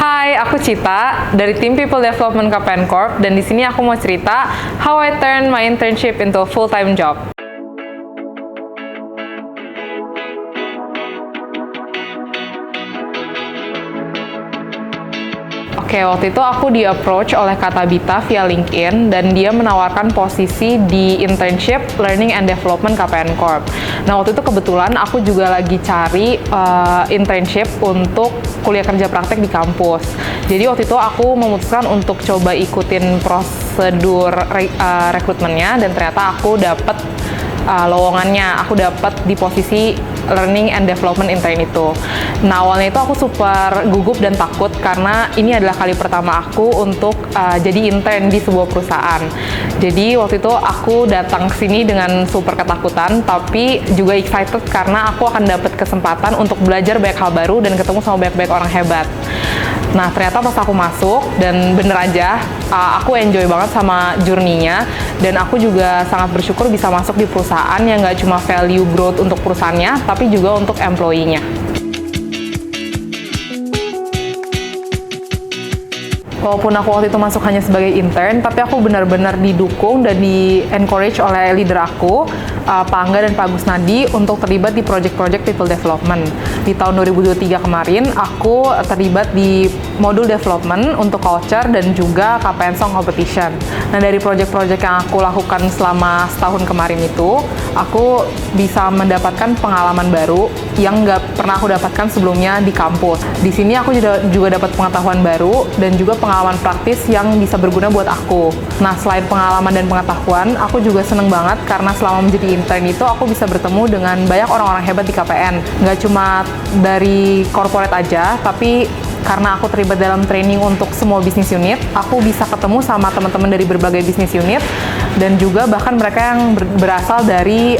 Hai, aku Cita dari tim People Development KPN Corp dan di sini aku mau cerita how I turned my internship into a full-time job. Oke, waktu itu aku di-approach oleh Katabita via LinkedIn dan dia menawarkan posisi di internship Learning and Development KPN Corp. Nah, waktu itu kebetulan aku juga lagi cari internship untuk kuliah kerja praktek di kampus. Jadi waktu itu aku memutuskan untuk coba ikutin prosedur rekrutmennya dan ternyata aku dapet lowongannya, aku dapat di posisi Learning and Development Intern itu. Nah, awalnya itu aku super gugup dan takut karena ini adalah kali pertama aku untuk jadi intern di sebuah perusahaan. Jadi waktu itu aku datang ke sini dengan super ketakutan, tapi juga excited karena aku akan dapat kesempatan untuk belajar banyak hal baru dan ketemu sama banyak-banyak orang hebat. Nah, ternyata pas aku masuk, dan bener aja, aku enjoy banget sama journey-nya, dan aku juga sangat bersyukur bisa masuk di perusahaan yang nggak cuma value growth untuk perusahaannya, tapi juga untuk employee-nya. Walaupun aku waktu itu masuk hanya sebagai intern, tapi aku benar-benar didukung dan di-encourage oleh leader aku, Pak Angga dan Pak Gusnadi, untuk terlibat di project-project people development. Di tahun 2023 kemarin, aku terlibat di modul development untuk culture dan juga KPN Song Competition. Nah, dari project-project yang aku lakukan selama setahun kemarin itu, aku bisa mendapatkan pengalaman baru yang nggak pernah aku dapatkan sebelumnya di kampus. Di sini aku juga dapat pengetahuan baru dan juga pengalaman praktis yang bisa berguna buat aku. Nah, selain pengalaman dan pengetahuan, aku juga seneng banget karena selama menjadi intern itu aku bisa bertemu dengan banyak orang-orang hebat di KPN. Nggak cuma dari corporate aja, tapi karena aku terlibat dalam training untuk semua bisnis unit, aku bisa ketemu sama teman-teman dari berbagai bisnis unit dan juga bahkan mereka yang berasal dari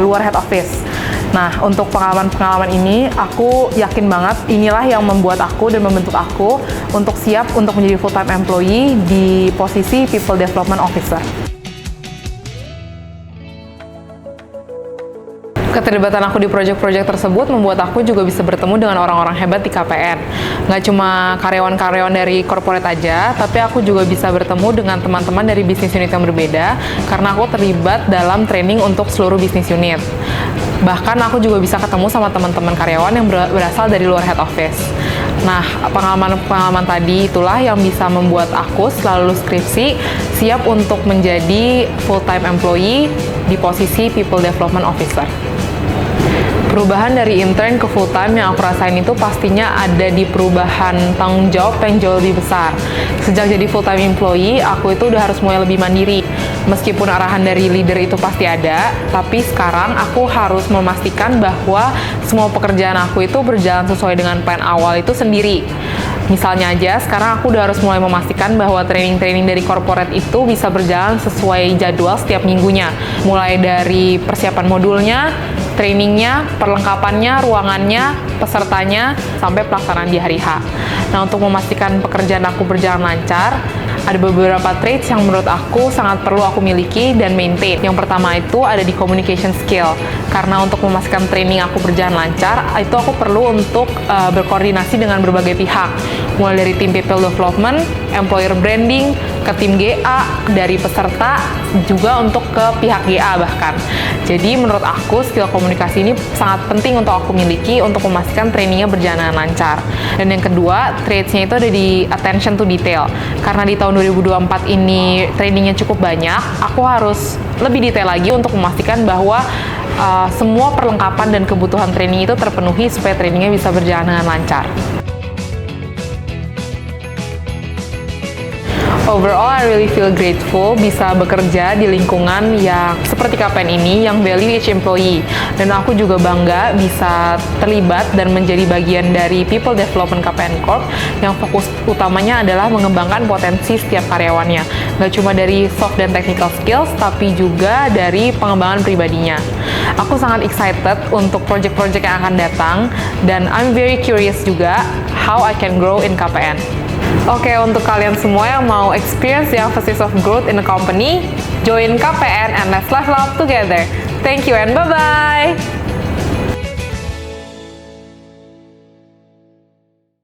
luar head office. Nah, untuk pengalaman-pengalaman ini, aku yakin banget inilah yang membuat aku dan membentuk aku untuk siap untuk menjadi full-time employee di posisi People Development Officer. Keterlibatan aku di proyek-proyek tersebut membuat aku juga bisa bertemu dengan orang-orang hebat di KPN. Nggak cuma karyawan-karyawan dari corporate aja, tapi aku juga bisa bertemu dengan teman-teman dari bisnis unit yang berbeda, karena aku terlibat dalam training untuk seluruh bisnis unit. Bahkan aku juga bisa ketemu sama teman-teman karyawan yang berasal dari luar head office. Nah, pengalaman-pengalaman tadi itulah yang bisa membuat aku selalu skripsi siap untuk menjadi full-time employee di posisi People Development Officer. Perubahan dari intern ke full-time yang aku rasain itu pastinya ada di perubahan tanggung jawab yang jauh lebih besar. Sejak jadi full-time employee, aku itu udah harus mulai lebih mandiri. Meskipun arahan dari leader itu pasti ada, tapi sekarang aku harus memastikan bahwa semua pekerjaan aku itu berjalan sesuai dengan plan awal itu sendiri. Misalnya aja, sekarang aku udah harus mulai memastikan bahwa training-training dari corporate itu bisa berjalan sesuai jadwal setiap minggunya. Mulai dari persiapan modulnya, trainingnya, perlengkapannya, ruangannya, pesertanya, sampai pelaksanaan di hari H. Nah, untuk memastikan pekerjaan aku berjalan lancar, ada beberapa traits yang menurut aku sangat perlu aku miliki dan maintain. Yang pertama itu ada di communication skill. Karena untuk memastikan training aku berjalan lancar, itu aku perlu untuk berkoordinasi dengan berbagai pihak. Mulai dari tim people development, employer branding, ke tim GA, dari peserta, juga untuk ke pihak GA bahkan. Jadi menurut aku skill komunikasi ini sangat penting untuk aku miliki untuk memastikan trainingnya berjalan lancar. Dan yang kedua, traits-nya itu ada di attention to detail. Karena di tahun 2024 ini trainingnya cukup banyak, aku harus lebih detail lagi untuk memastikan bahwa semua perlengkapan dan kebutuhan training itu terpenuhi supaya trainingnya bisa berjalan dengan lancar. Overall, I really feel grateful bisa bekerja di lingkungan yang seperti KPN ini, yang value each employee. Dan aku juga bangga bisa terlibat dan menjadi bagian dari People Development KPN Corp yang fokus utamanya adalah mengembangkan potensi setiap karyawannya. Nggak cuma dari soft dan technical skills, tapi juga dari pengembangan pribadinya. Aku sangat excited untuk project-project yang akan datang, dan I'm very curious juga how I can grow in KPN. Oke, untuk kalian semua yang mau experience the emphasis of growth in a company, join KPN and let's level up together. Thank you and bye-bye!